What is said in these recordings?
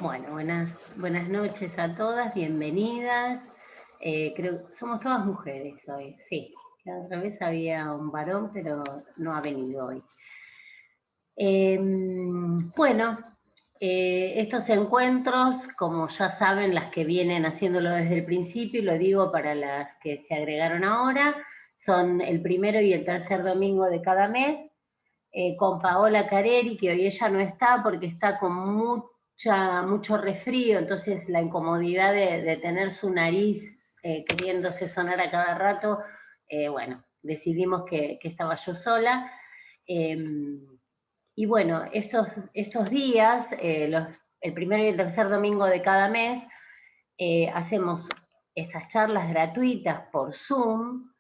Bueno, buenas noches a todas, bienvenidas. Creo que somos todas mujeres hoy, sí. La otra vez había un varón, pero no ha venido hoy. Bueno, estos encuentros, como ya saben, las que vienen haciéndolo desde el principio, y lo digo para las que se agregaron ahora, son el primero y el tercer domingo de cada mes, con Paola Careri, que hoy ella no está porque está con mucho resfrío, entonces la incomodidad de tener su nariz queriéndose sonar a cada rato, bueno, decidimos que estaba yo sola. Y bueno, estos días, el primero y el tercer domingo de cada mes, hacemos estas charlas gratuitas por Zoom,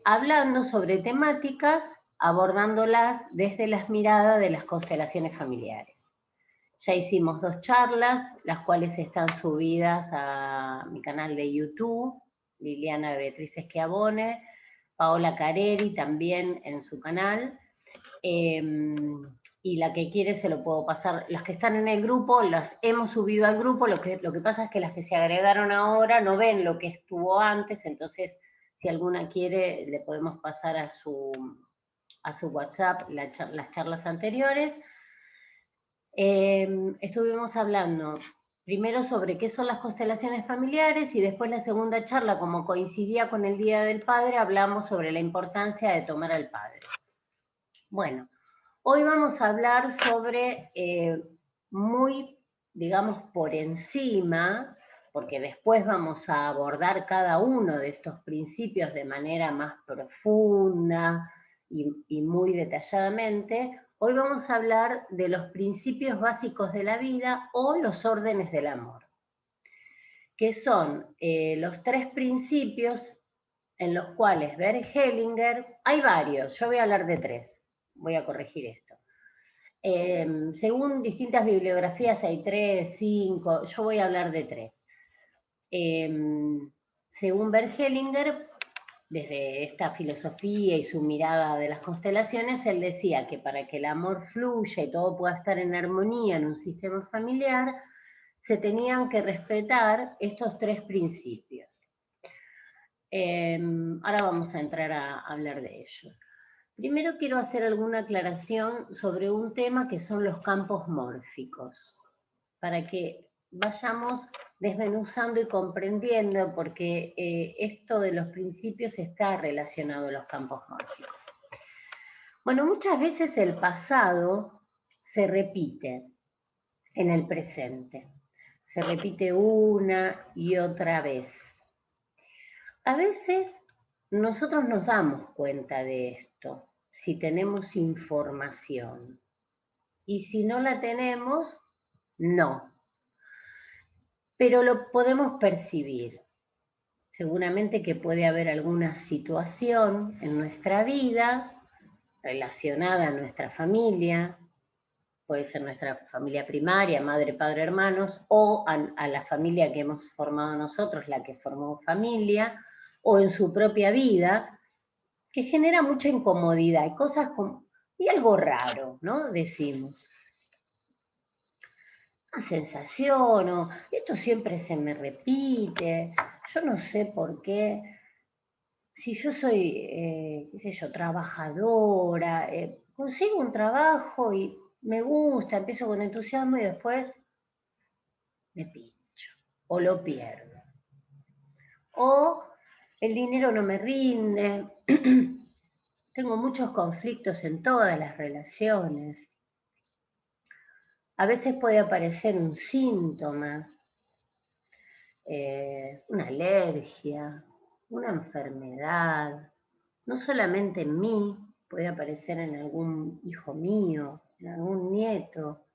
hablando sobre temáticas, abordándolas desde las miradas de las constelaciones familiares. Ya hicimos 2 charlas, las cuales están subidas a mi canal de YouTube, Liliana Beatriz Schiavone, Paola Careri también en su canal, y la que quiere se lo puedo pasar. Las que están en el grupo las hemos subido al grupo, lo que pasa es que las que se agregaron ahora no ven lo que estuvo antes, entonces si alguna quiere le podemos pasar a su WhatsApp las charlas anteriores. Estuvimos hablando primero sobre qué son las constelaciones familiares y después la segunda charla, como coincidía con el Día del Padre, hablamos sobre la importancia de tomar al padre. Bueno, hoy vamos a hablar sobre muy, digamos, por encima, porque después vamos a abordar cada uno de estos principios de manera más profunda y muy detalladamente. Hoy vamos a hablar de los principios básicos de la vida o los órdenes del amor, que son los 3 principios en los cuales Bert Hellinger, hay varios, yo voy a hablar de 3, voy a corregir esto. Según distintas bibliografías hay 3, 5, yo voy a hablar de 3. Según Bert Hellinger, desde esta filosofía y su mirada de las constelaciones, él decía que para que el amor fluya y todo pueda estar en armonía en un sistema familiar, se tenían que respetar estos 3 principios. Ahora vamos a entrar a hablar de ellos. Primero quiero hacer alguna aclaración sobre un tema que son los campos mórficos, para que vayamos desmenuzando y comprendiendo, porque esto de los principios está relacionado a los campos mórficos. Bueno, muchas veces el pasado se repite en el presente, se repite una y otra vez. A veces nosotros nos damos cuenta de esto, si tenemos información. Y si no la tenemos, no. Pero lo podemos percibir. Seguramente que puede haber alguna situación en nuestra vida relacionada a nuestra familia, puede ser nuestra familia primaria, madre, padre, hermanos, o a la familia que hemos formado nosotros, la que formó familia, o en su propia vida, que genera mucha incomodidad y cosas como, y algo raro, ¿no? Decimos. Una sensación, o esto siempre se me repite, yo no sé por qué, si yo soy, qué sé yo, trabajadora, consigo un trabajo y me gusta, empiezo con entusiasmo y después me pincho, o lo pierdo. O el dinero no me rinde, tengo muchos conflictos en todas las relaciones. A veces puede aparecer un síntoma, una alergia, una enfermedad, no solamente en mí, puede aparecer en algún hijo mío, en algún nieto,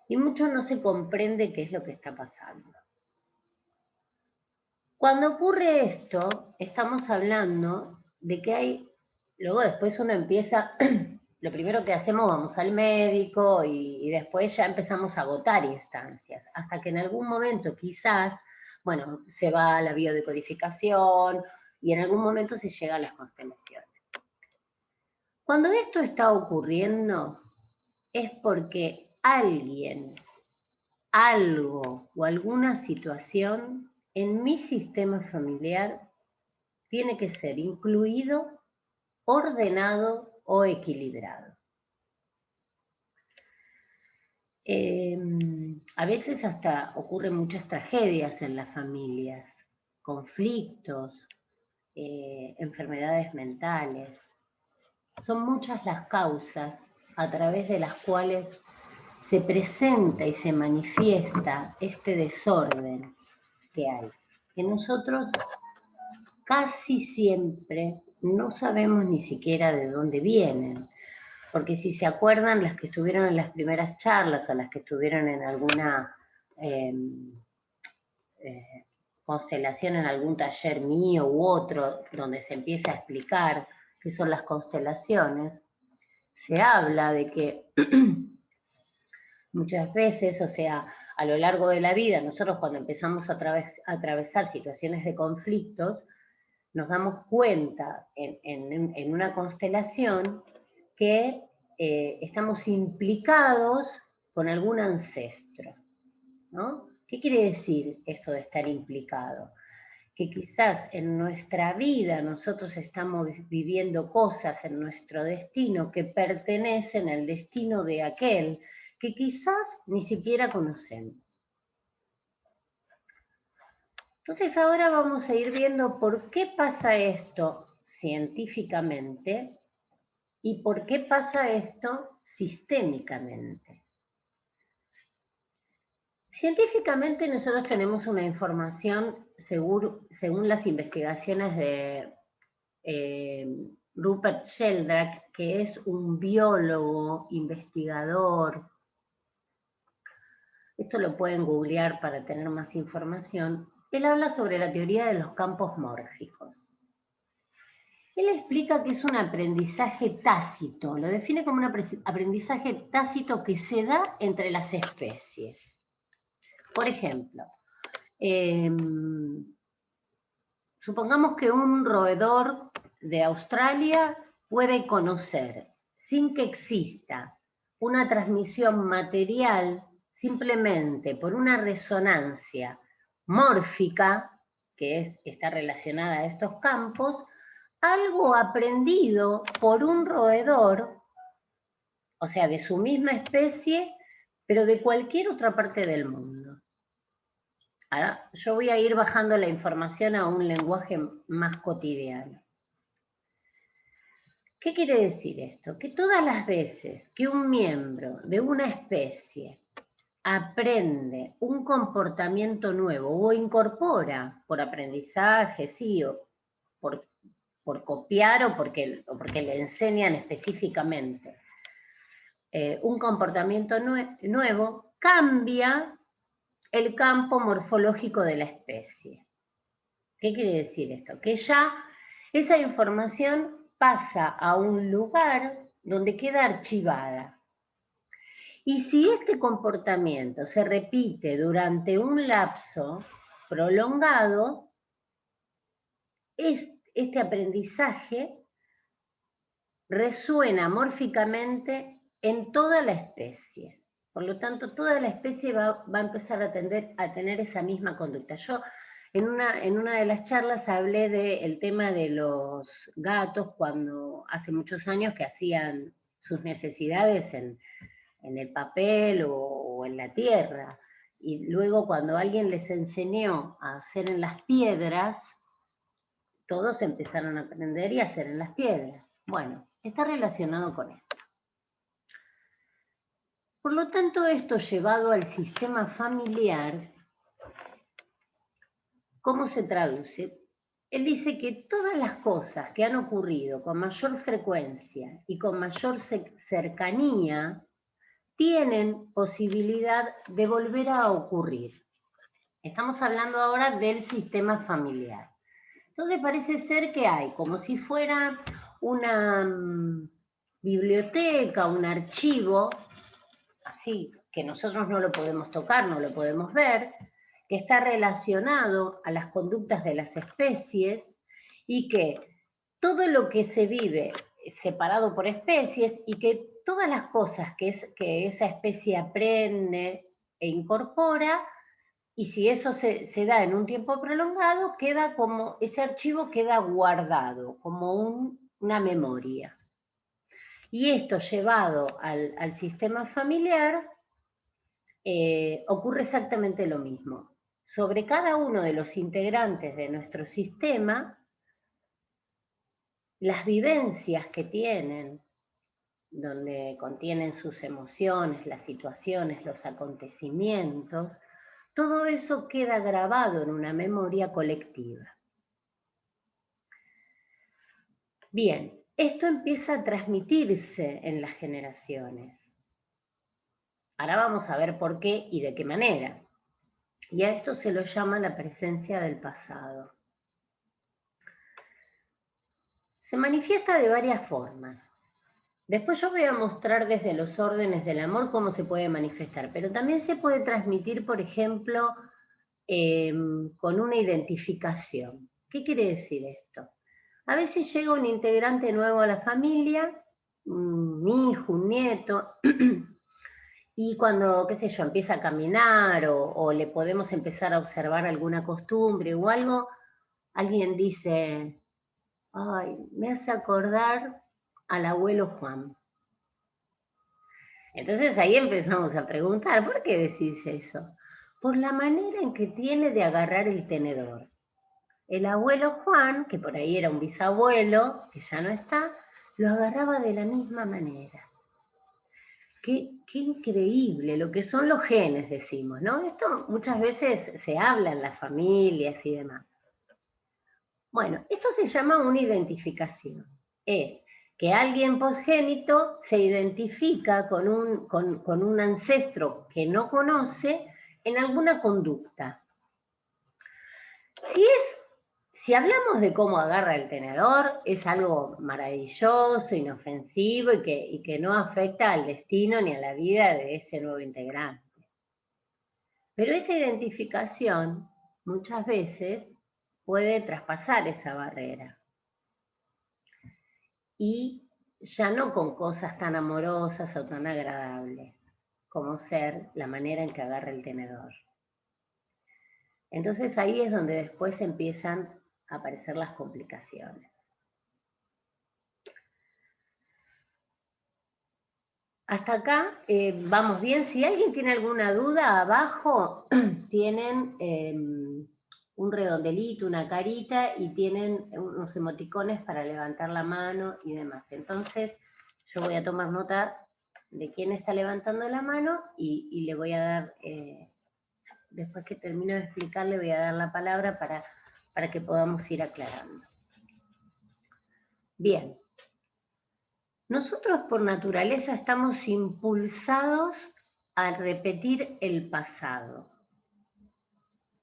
y mucho no se comprende qué es lo que está pasando. Cuando ocurre esto, estamos hablando de que hay, luego después uno empieza, lo primero que hacemos vamos al médico y después ya empezamos a agotar instancias, hasta que en algún momento quizás, bueno, se va a la biodecodificación y en algún momento se llega a las constelaciones. Cuando esto está ocurriendo es porque alguien algo o alguna situación en mi sistema familiar tiene que ser incluido, ordenado o equilibrado. A veces hasta ocurren muchas tragedias en las familias, conflictos, enfermedades mentales. Son muchas las causas a través de las cuales se presenta y se manifiesta este desorden que hay. Que nosotros casi siempre no sabemos ni siquiera de dónde vienen. Porque si se acuerdan, las que estuvieron en las primeras charlas o las que estuvieron en alguna constelación, en algún taller mío u otro, donde se empieza a explicar qué son las constelaciones, se habla de que muchas veces, o sea, a lo largo de la vida, nosotros cuando empezamos a atravesar situaciones de conflictos, nos damos cuenta en una constelación que estamos implicados con algún ancestro, ¿no? ¿Qué quiere decir esto de estar implicado? Que quizás en nuestra vida nosotros estamos viviendo cosas en nuestro destino que pertenecen al destino de aquel que quizás ni siquiera conocemos. Entonces ahora vamos a ir viendo por qué pasa esto científicamente y por qué pasa esto sistémicamente. Científicamente nosotros tenemos una información, según las investigaciones de Rupert Sheldrake, que es un biólogo, investigador. Esto lo pueden googlear para tener más información. Él habla sobre la teoría de los campos mórficos. Él explica que es un aprendizaje tácito, lo define como un aprendizaje tácito que se da entre las especies. Por ejemplo, supongamos que un roedor de Australia puede conocer, sin que exista una transmisión material, simplemente por una resonancia mórfica, que está relacionada a estos campos, algo aprendido por un roedor, o sea, de su misma especie, pero de cualquier otra parte del mundo. Ahora, yo voy a ir bajando la información a un lenguaje más cotidiano. ¿Qué quiere decir esto? Que todas las veces que un miembro de una especie aprende un comportamiento nuevo o incorpora por aprendizaje, sí, o por copiar o porque le enseñan específicamente un comportamiento nuevo, cambia el campo morfológico de la especie. ¿Qué quiere decir esto? Que ya esa información pasa a un lugar donde queda archivada. Y si este comportamiento se repite durante un lapso prolongado, este aprendizaje resuena mórficamente en toda la especie. Por lo tanto, toda la especie va a empezar a tener esa misma conducta. Yo en una de las charlas hablé del tema de los gatos cuando hace muchos años que hacían sus necesidades en el papel o en la tierra. Y luego cuando alguien les enseñó a hacer en las piedras, todos empezaron a aprender y a hacer en las piedras. Bueno, está relacionado con esto. Por lo tanto, esto llevado al sistema familiar, ¿cómo se traduce? Él dice que todas las cosas que han ocurrido con mayor frecuencia y con mayor cercanía tienen posibilidad de volver a ocurrir. Estamos hablando ahora del sistema familiar. Entonces parece ser que hay como si fuera una biblioteca, un archivo, así, que nosotros no lo podemos tocar, no lo podemos ver, que está relacionado a las conductas de las especies y que todo lo que se vive separado por especies y que todas las cosas que esa especie aprende e incorpora, y si eso se da en un tiempo prolongado, queda como, ese archivo queda guardado, como una memoria. Y esto llevado al sistema familiar, ocurre exactamente lo mismo. Sobre cada uno de los integrantes de nuestro sistema, las vivencias que tienen, donde contienen sus emociones, las situaciones, los acontecimientos, todo eso queda grabado en una memoria colectiva. Bien, esto empieza a transmitirse en las generaciones. Ahora vamos a ver por qué y de qué manera. Y a esto se lo llama la presencia del pasado. Se manifiesta de varias formas. Después yo voy a mostrar desde los órdenes del amor cómo se puede manifestar, pero también se puede transmitir, por ejemplo, con una identificación. ¿Qué quiere decir esto? A veces llega un integrante nuevo a la familia, un hijo, un nieto, y cuando, qué sé yo, empieza a caminar o le podemos empezar a observar alguna costumbre o algo, alguien dice, ay, me hace acordar al abuelo Juan. Entonces ahí empezamos a preguntar, ¿por qué decís eso? Por la manera en que tiene de agarrar el tenedor. El abuelo Juan, que por ahí era un bisabuelo, que ya no está, lo agarraba de la misma manera. Qué increíble lo que son los genes, decimos, ¿no? Esto muchas veces se habla en las familias y demás. Bueno, esto se llama una identificación. Es que alguien posgénito se identifica con un ancestro que no conoce en alguna conducta. Si hablamos de cómo agarra el tenedor, es algo maravilloso, inofensivo y que no afecta al destino ni a la vida de ese nuevo integrante. Pero esta identificación muchas veces puede traspasar esa barrera. Y ya no con cosas tan amorosas o tan agradables como ser la manera en que agarra el tenedor. Entonces ahí es donde después empiezan a aparecer las complicaciones. Hasta acá vamos bien. Si alguien tiene alguna duda, abajo tienen un redondelito, una carita y tienen unos emoticones para levantar la mano y demás. Entonces yo voy a tomar nota de quién está levantando la mano y le voy a dar, después que termino de explicar, le voy a dar la palabra para que podamos ir aclarando. Bien. Nosotros por naturaleza estamos impulsados a repetir el pasado,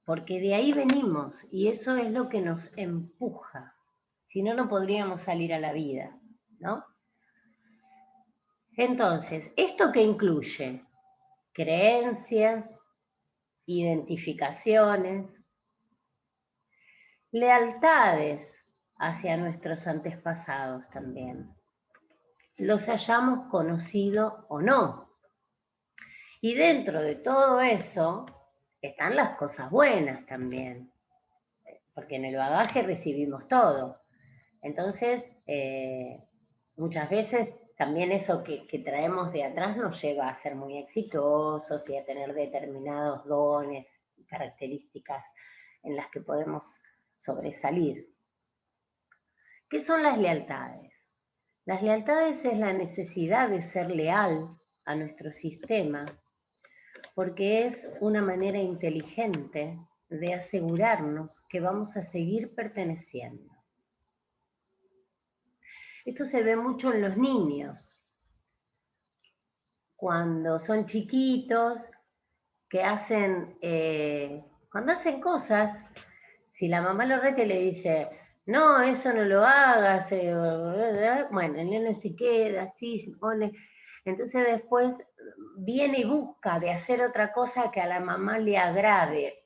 porque de ahí venimos y eso es lo que nos empuja. Si no, no podríamos salir a la vida, ¿no? Entonces, ¿esto qué incluye? Creencias, identificaciones, lealtades hacia nuestros antepasados también, los hayamos conocido o no. Y dentro de todo eso están las cosas buenas también, porque en el bagaje recibimos todo. Entonces, muchas veces también eso que traemos de atrás nos lleva a ser muy exitosos y a tener determinados dones y características en las que podemos sobresalir. ¿Qué son las lealtades? Las lealtades es la necesidad de ser leal a nuestro sistema, porque es una manera inteligente de asegurarnos que vamos a seguir perteneciendo. Esto se ve mucho en los niños, cuando son chiquitos, que hacen, cuando hacen cosas, si la mamá lo reta y le dice, no, eso no lo hagas, bueno, el nene se queda así, se pone, entonces después viene y busca de hacer otra cosa que a la mamá le agrade,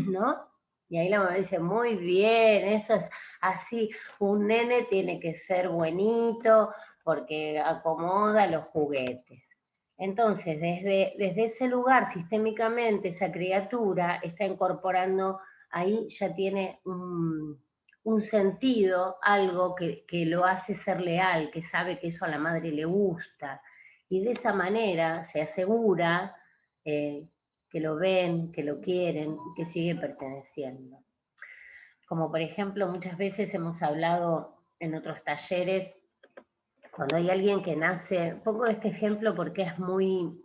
¿no? Y ahí la mamá dice, muy bien, eso es así, un nene tiene que ser buenito porque acomoda los juguetes. Entonces, desde ese lugar, sistémicamente, esa criatura está incorporando, ahí ya tiene un sentido, algo que lo hace ser leal, que sabe que eso a la madre le gusta, y de esa manera se asegura que lo ven, que lo quieren, y que sigue perteneciendo. Como por ejemplo, muchas veces hemos hablado en otros talleres, cuando hay alguien que nace, pongo este ejemplo porque es muy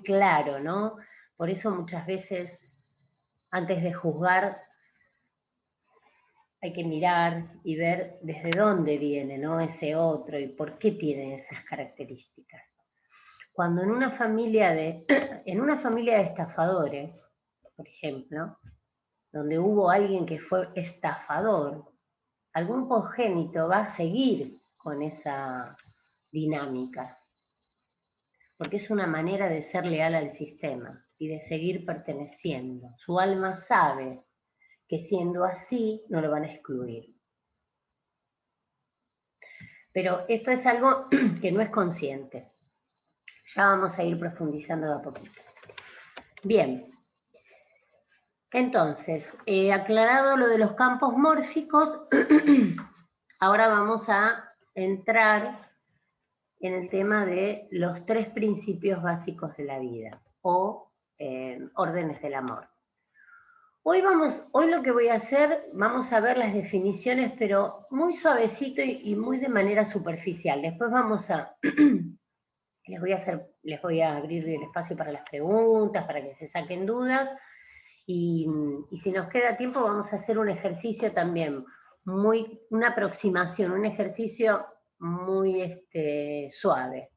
claro, ¿no? Por eso muchas veces, antes de juzgar, hay que mirar y ver desde dónde viene, ¿no? Ese otro y por qué tiene esas características. Cuando en una familia de estafadores, por ejemplo, donde hubo alguien que fue estafador, algún congénito va a seguir con esa dinámica, porque es una manera de ser leal al sistema y de seguir perteneciendo. Su alma sabe que siendo así no lo van a excluir. Pero esto es algo que no es consciente. Ya vamos a ir profundizando de a poquito. Bien. Entonces, aclarado lo de los campos mórficos, ahora vamos a entrar en el tema de los 3 principios básicos de la vida, o órdenes del amor. Hoy lo que voy a hacer, vamos a ver las definiciones, pero muy suavecito y muy de manera superficial. Después vamos a, les voy a abrir el espacio para las preguntas, para que se saquen dudas, y si nos queda tiempo vamos a hacer un ejercicio también, una aproximación, un ejercicio muy suave.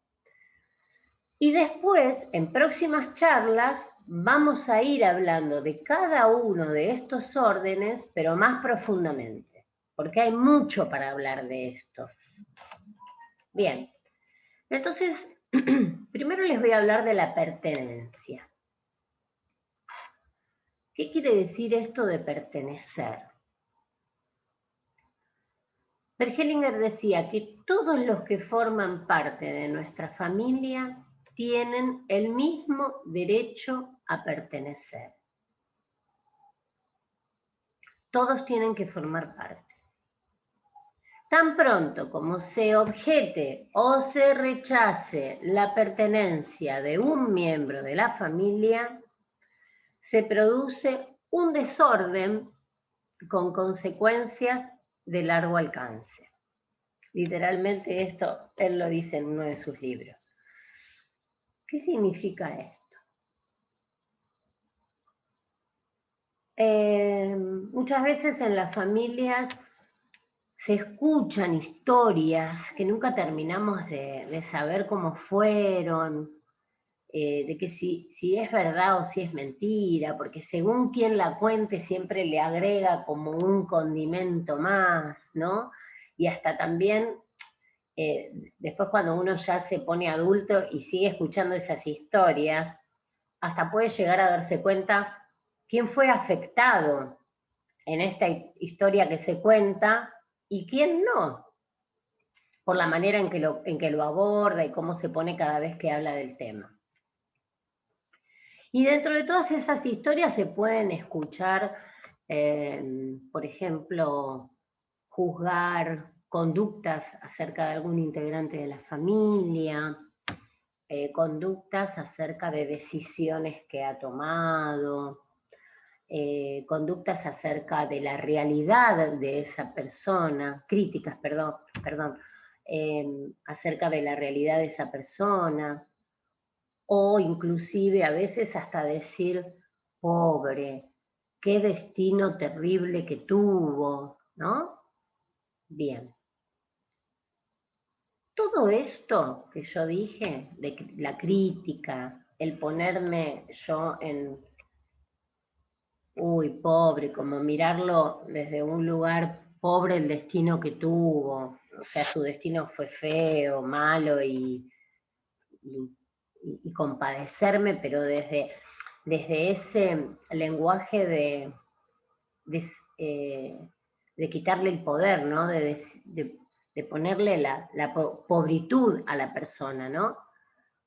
Y después, en próximas charlas, vamos a ir hablando de cada uno de estos órdenes, pero más profundamente, porque hay mucho para hablar de esto. Bien, entonces, primero les voy a hablar de la pertenencia. ¿Qué quiere decir esto de pertenecer? Bert Hellinger decía que todos los que forman parte de nuestra familia tienen el mismo derecho a pertenecer. Todos tienen que formar parte. Tan pronto como se objete o se rechace la pertenencia de un miembro de la familia, se produce un desorden con consecuencias de largo alcance. Literalmente esto él lo dice en uno de sus libros. ¿Qué significa esto? Muchas veces en las familias se escuchan historias que nunca terminamos de saber cómo fueron, de que si es verdad o si es mentira, porque según quien la cuente siempre le agrega como un condimento más, ¿no? Y hasta también, después cuando uno ya se pone adulto y sigue escuchando esas historias, hasta puede llegar a darse cuenta quién fue afectado en esta historia que se cuenta y quién no, por la manera en que lo aborda y cómo se pone cada vez que habla del tema. Y dentro de todas esas historias se pueden escuchar, por ejemplo, juzgar conductas acerca de algún integrante de la familia, conductas acerca de decisiones que ha tomado, conductas acerca de la realidad de esa persona, críticas, perdón, acerca de la realidad de esa persona, o inclusive a veces hasta decir, pobre, qué destino terrible que tuvo, ¿no? Bien. Todo esto que yo dije, de la crítica, el ponerme yo en, uy, pobre, como mirarlo desde un lugar, pobre el destino que tuvo, o sea, su destino fue feo, malo y compadecerme, pero desde ese lenguaje de quitarle el poder, ¿no? De ponerle la pobritud a la persona, ¿no?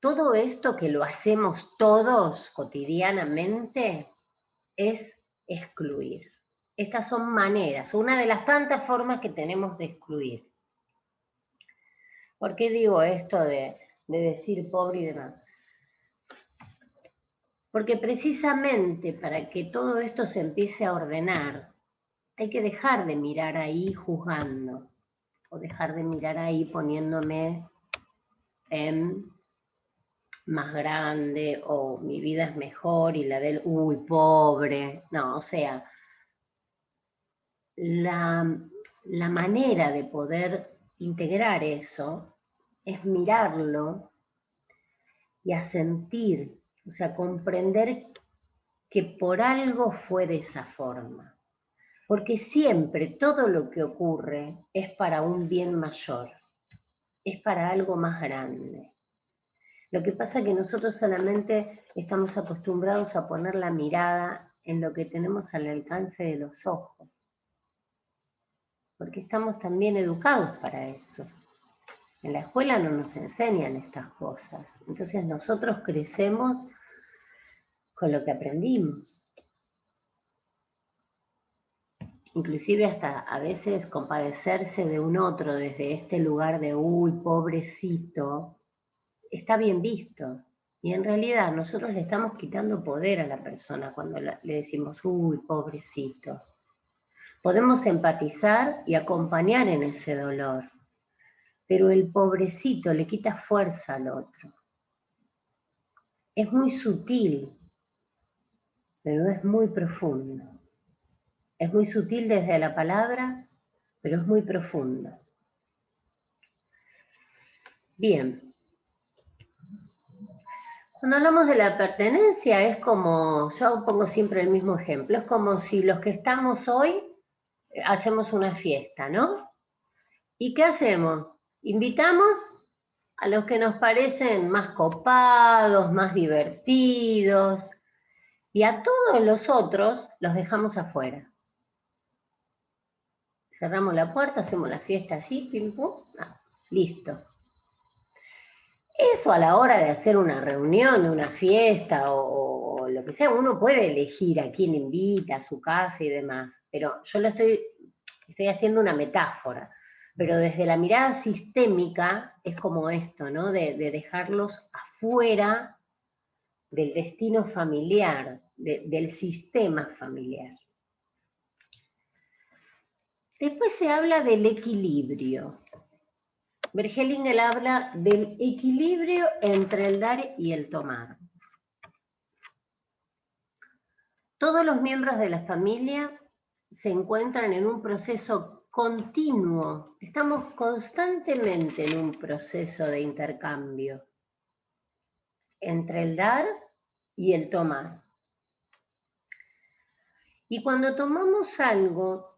todo esto que lo hacemos todos cotidianamente es excluir. Estas son maneras, una de las tantas formas que tenemos de excluir. ¿Por qué digo esto de decir pobre y demás? Porque precisamente para que todo esto se empiece a ordenar, hay que dejar de mirar ahí juzgando, o dejar de mirar ahí poniéndome en más grande, o mi vida es mejor y la de él, uy, pobre. No, o sea, la manera de poder integrar eso es mirarlo y a sentir, o sea, comprender que por algo fue de esa forma. Porque siempre todo lo que ocurre es para un bien mayor, es para algo más grande. Lo que pasa es que nosotros solamente estamos acostumbrados a poner la mirada en lo que tenemos al alcance de los ojos, porque estamos también educados para eso. En la escuela no nos enseñan estas cosas, entonces nosotros crecemos con lo que aprendimos. Inclusive hasta a veces compadecerse de un otro desde este lugar de uy, pobrecito, está bien visto. Y en realidad nosotros le estamos quitando poder a la persona cuando le decimos uy, pobrecito. Podemos empatizar y acompañar en ese dolor, pero el pobrecito le quita fuerza al otro. Es muy sutil, pero es muy profundo. Es muy sutil desde la palabra, pero es muy profundo. Bien. Cuando hablamos de la pertenencia es como, yo pongo siempre el mismo ejemplo, es como si los que estamos hoy hacemos una fiesta, ¿no? ¿Y qué hacemos? Invitamos a los que nos parecen más copados, más divertidos, y a todos los otros los dejamos afuera. Cerramos la puerta, hacemos la fiesta así, pim pum, listo. Eso a la hora de hacer una reunión, una fiesta o lo que sea, uno puede elegir a quién invita, a su casa y demás, pero yo estoy haciendo una metáfora, pero desde la mirada sistémica es como esto, ¿no? De dejarlos afuera del destino familiar, del sistema familiar. Después se habla del equilibrio. Bergelinger habla del equilibrio entre el dar y el tomar. Todos los miembros de la familia se encuentran en un proceso continuo. Estamos constantemente en un proceso de intercambio entre el dar y el tomar. Y cuando tomamos algo,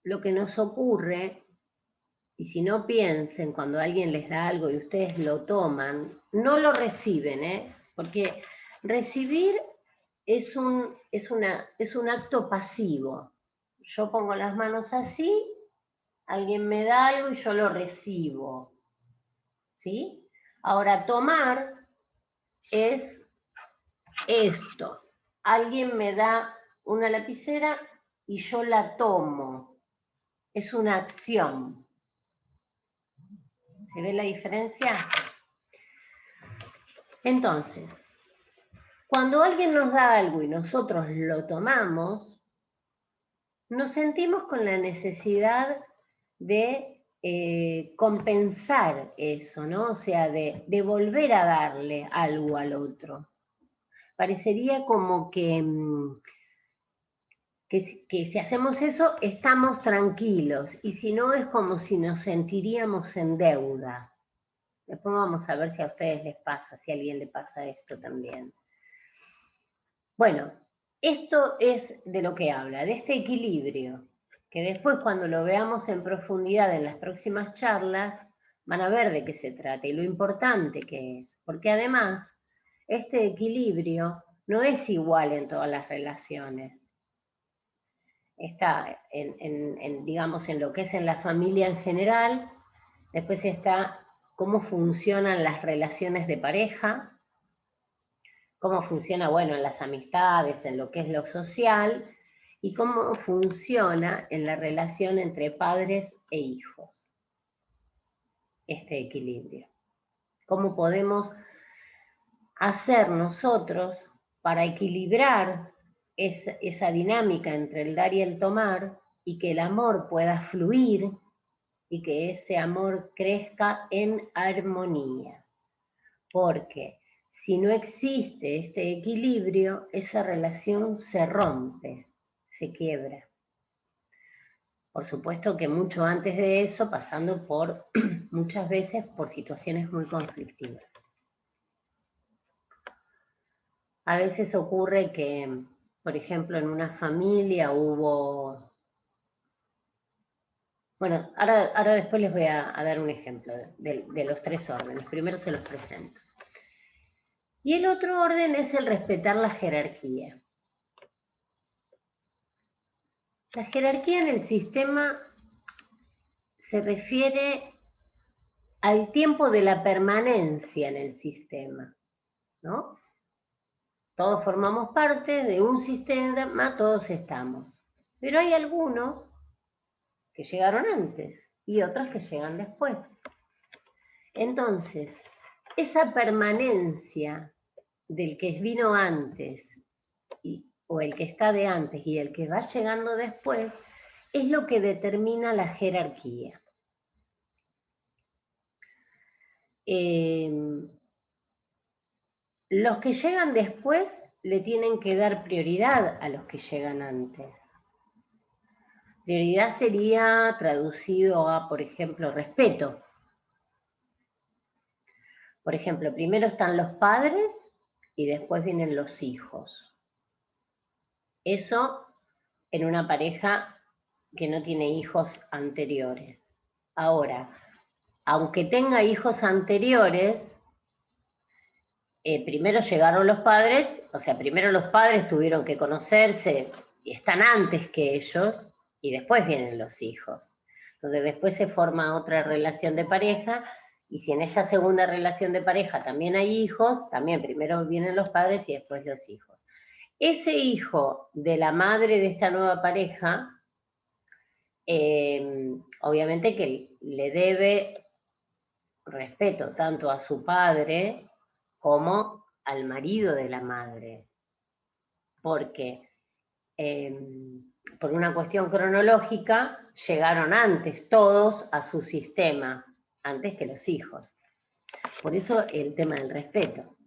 lo que nos ocurre, y si no piensen cuando alguien les da algo y ustedes lo toman, no lo reciben, porque recibir es un acto pasivo. Yo pongo las manos así, alguien me da algo y yo lo recibo, ¿sí? Ahora, tomar es esto. Alguien me da una lapicera y yo la tomo. Es una acción. ¿Se ve la diferencia? Entonces, cuando alguien nos da algo y nosotros lo tomamos, nos sentimos con la necesidad de compensar eso, ¿no? O sea, de volver a darle algo al otro. Parecería como que si hacemos eso estamos tranquilos, y si no es como si nos sentiríamos en deuda. Después vamos a ver si a ustedes les pasa, si a alguien le pasa esto también. Bueno, esto es de lo que habla, de este equilibrio, que después cuando lo veamos en profundidad en las próximas charlas, van a ver de qué se trata y lo importante que es, porque además este equilibrio no es igual en todas las relaciones. Está digamos, en lo que es en la familia en general, después está cómo funcionan las relaciones de pareja, cómo funciona, bueno, en las amistades, en lo que es lo social, y cómo funciona en la relación entre padres e hijos, este equilibrio. Cómo podemos hacer nosotros para equilibrar esa dinámica entre el dar y el tomar, y que el amor pueda fluir, y que ese amor crezca en armonía. Porque si no existe este equilibrio, esa relación se rompe, se quiebra. Por supuesto que mucho antes de eso, pasando por, muchas veces, por situaciones muy conflictivas. A veces ocurre que, por ejemplo, en una familia hubo... Bueno, ahora después les voy a dar un ejemplo de los tres órdenes. Primero se los presento. Y el otro orden es el respetar la jerarquía. La jerarquía en el sistema se refiere al tiempo de la permanencia en el sistema, ¿no? Todos formamos parte de un sistema, todos estamos. Pero hay algunos que llegaron antes y otros que llegan después. Entonces, esa permanencia del que vino antes o el que está de antes y el que va llegando después es lo que determina la jerarquía. Los que llegan después le tienen que dar prioridad a los que llegan antes. Prioridad sería traducido a, por ejemplo, respeto. Por ejemplo, primero están los padres y después vienen los hijos. Eso en una pareja que no tiene hijos anteriores. Ahora, aunque tenga hijos anteriores, primero llegaron los padres, o sea, primero los padres tuvieron que conocerse y están antes que ellos, y después vienen los hijos. Entonces después se forma otra relación de pareja, y si en esa segunda relación de pareja también hay hijos, también primero vienen los padres y después los hijos. Ese hijo de la madre de esta nueva pareja, obviamente que le debe respeto tanto a su padre como al marido de la madre, porque por una cuestión cronológica llegaron antes todos a su sistema, antes que los hijos. Por eso el tema del respeto.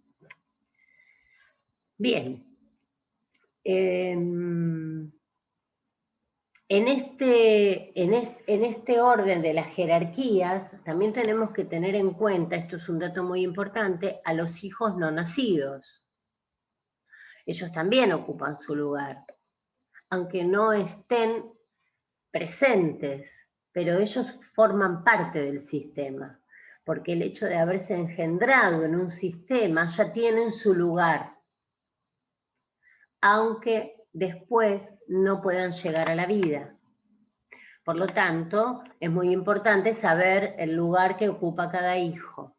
Bien. En este orden de las jerarquías, también tenemos que tener en cuenta, esto es un dato muy importante, a los hijos no nacidos. Ellos también ocupan su lugar, aunque no estén presentes, pero ellos forman parte del sistema, porque el hecho de haberse engendrado en un sistema ya tienen su lugar, aunque después no puedan llegar a la vida. Por lo tanto, es muy importante saber el lugar que ocupa cada hijo.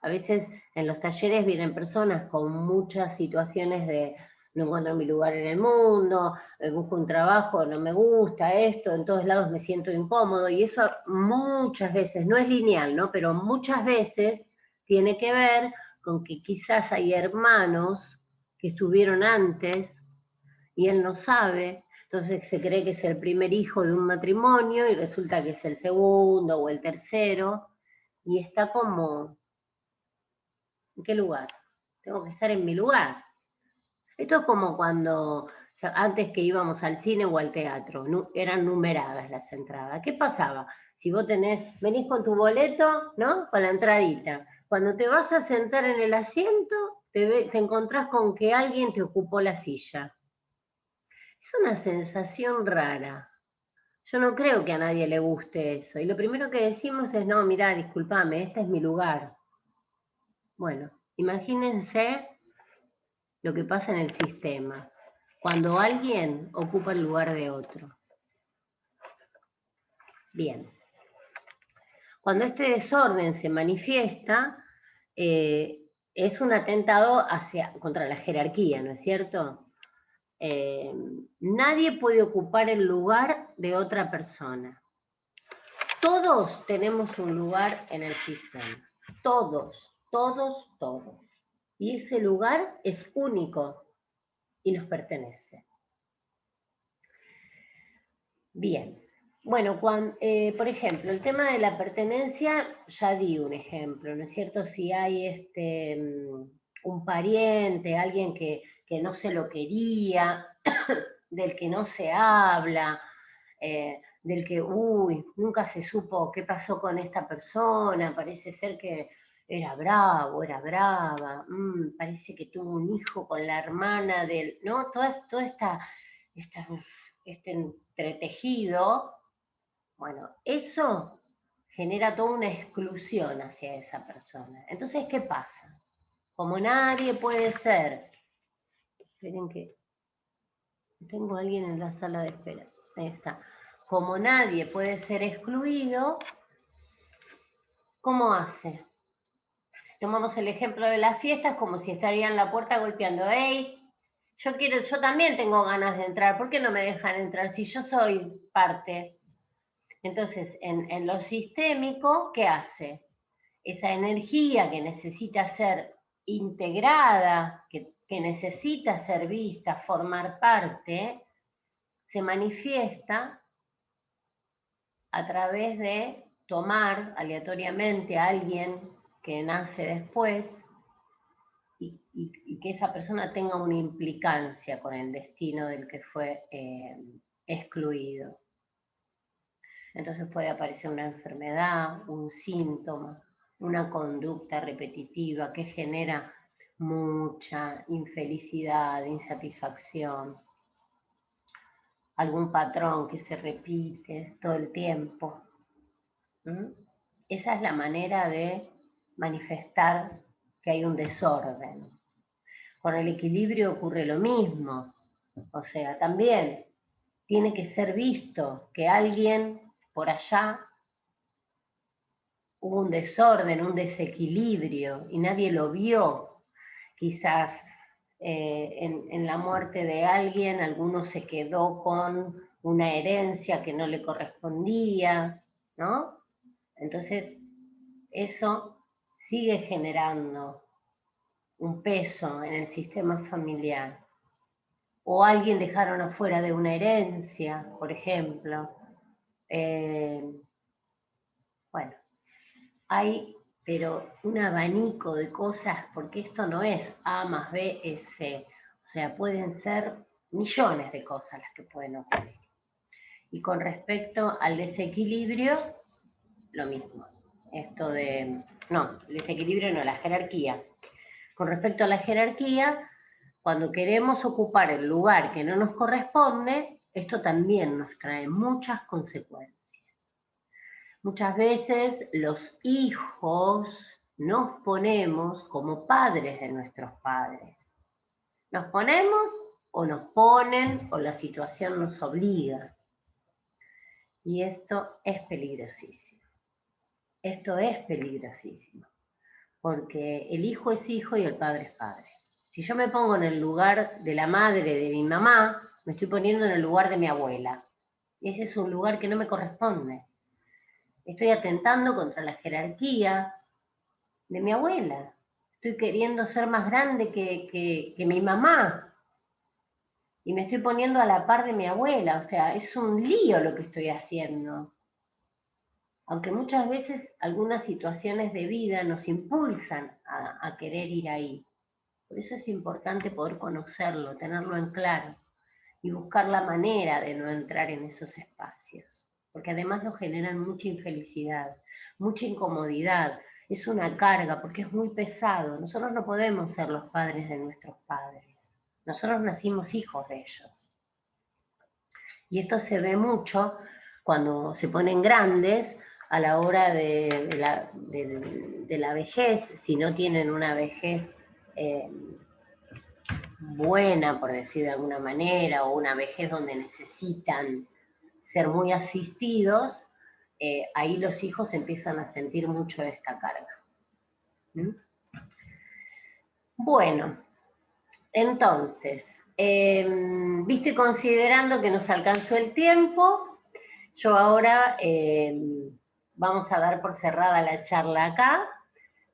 A veces en los talleres vienen personas con muchas situaciones de no encuentro mi lugar en el mundo, busco un trabajo, no me gusta esto, en todos lados me siento incómodo, y eso muchas veces, no es lineal, ¿no? Pero muchas veces tiene que ver con que quizás hay hermanos que estuvieron antes y él no sabe. Entonces se cree que es el primer hijo de un matrimonio y resulta que es el segundo o el tercero, y está como, ¿en qué lugar? Tengo que estar en mi lugar. Esto es como cuando, antes que íbamos al cine o al teatro, eran numeradas las entradas. ¿Qué pasaba? Si vos venís con tu boleto, ¿no? Con la entradita. Cuando te vas a sentar en el asiento, te encontrás con que alguien te ocupó la silla. Es una sensación rara. Yo no creo que a nadie le guste eso. Y lo primero que decimos es, no, mirá, discúlpame, este es mi lugar. Bueno, imagínense lo que pasa en el sistema, cuando alguien ocupa el lugar de otro. Bien. Cuando este desorden se manifiesta, es un atentado contra la jerarquía, ¿no es cierto? Nadie puede ocupar el lugar de otra persona. Todos tenemos un lugar en el sistema. Todos, todos, todos. Y ese lugar es único y nos pertenece. Bien. Bueno, por ejemplo, el tema de la pertenencia, ya di un ejemplo, ¿no es cierto? Si hay un pariente, alguien que no se lo quería, del que no se habla, del que, nunca se supo qué pasó con esta persona, parece ser que era bravo, era brava, parece que tuvo un hijo con la hermana del, ¿no? Toda este entretejido, bueno, eso genera toda una exclusión hacia esa persona. Entonces, ¿qué pasa? Como nadie puede ser, esperen que tengo a alguien en la sala de espera, ahí está. Como nadie puede ser excluido, ¿cómo hace? Si tomamos el ejemplo de las fiestas, como si estaría en la puerta golpeando, ¡hey! Yo también tengo ganas de entrar, ¿por qué no me dejan entrar si yo soy parte? Entonces, en lo sistémico, ¿qué hace? Esa energía que necesita ser integrada, que necesita ser vista, formar parte, se manifiesta a través de tomar aleatoriamente a alguien que nace después y que esa persona tenga una implicancia con el destino del que fue excluido. Entonces puede aparecer una enfermedad, un síntoma, una conducta repetitiva que genera mucha infelicidad, insatisfacción, algún patrón que se repite todo el tiempo. Esa es la manera de manifestar que hay un desorden. Con el equilibrio ocurre lo mismo. O sea, también tiene que ser visto que alguien por allá hubo un desorden, un desequilibrio y nadie lo vio. Quizás en la muerte de alguien alguno se quedó con una herencia que no le correspondía, ¿no? Entonces, eso sigue generando un peso en el sistema familiar. O alguien dejaron afuera de una herencia, por ejemplo. Bueno, hay, pero un abanico de cosas, porque esto no es A más B es C. O sea, pueden ser millones de cosas las que pueden ocurrir. Y con respecto al desequilibrio, lo mismo. Esto de, no, el desequilibrio no, la jerarquía. Con respecto a la jerarquía, cuando queremos ocupar el lugar que no nos corresponde, esto también nos trae muchas consecuencias. Muchas veces los hijos nos ponemos como padres de nuestros padres. Nos ponemos o nos ponen o la situación nos obliga. Y esto es peligrosísimo. Esto es peligrosísimo. Porque el hijo es hijo y el padre es padre. Si yo me pongo en el lugar de la madre de mi mamá, me estoy poniendo en el lugar de mi abuela. Y ese es un lugar que no me corresponde. Estoy atentando contra la jerarquía de mi abuela. Estoy queriendo ser más grande que mi mamá. Y me estoy poniendo a la par de mi abuela. O sea, es un lío lo que estoy haciendo. Aunque muchas veces algunas situaciones de vida nos impulsan a querer ir ahí. Por eso es importante poder conocerlo, tenerlo en claro y buscar la manera de no entrar en esos espacios, porque además nos generan mucha infelicidad, mucha incomodidad, es una carga porque es muy pesado. Nosotros no podemos ser los padres de nuestros padres, nosotros nacimos hijos de ellos. Y esto se ve mucho cuando se ponen grandes a la hora de la vejez, si no tienen una vejez buena, por decir de alguna manera, o una vejez donde necesitan ser muy asistidos, ahí los hijos empiezan a sentir mucho esta carga. ¿Mm? Bueno, entonces, visto y considerando que nos alcanzó el tiempo, yo ahora vamos a dar por cerrada la charla acá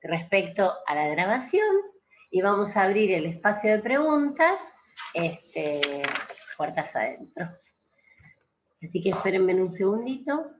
respecto a la grabación y vamos a abrir el espacio de preguntas, puertas adentro. Así que espérenme un segundito.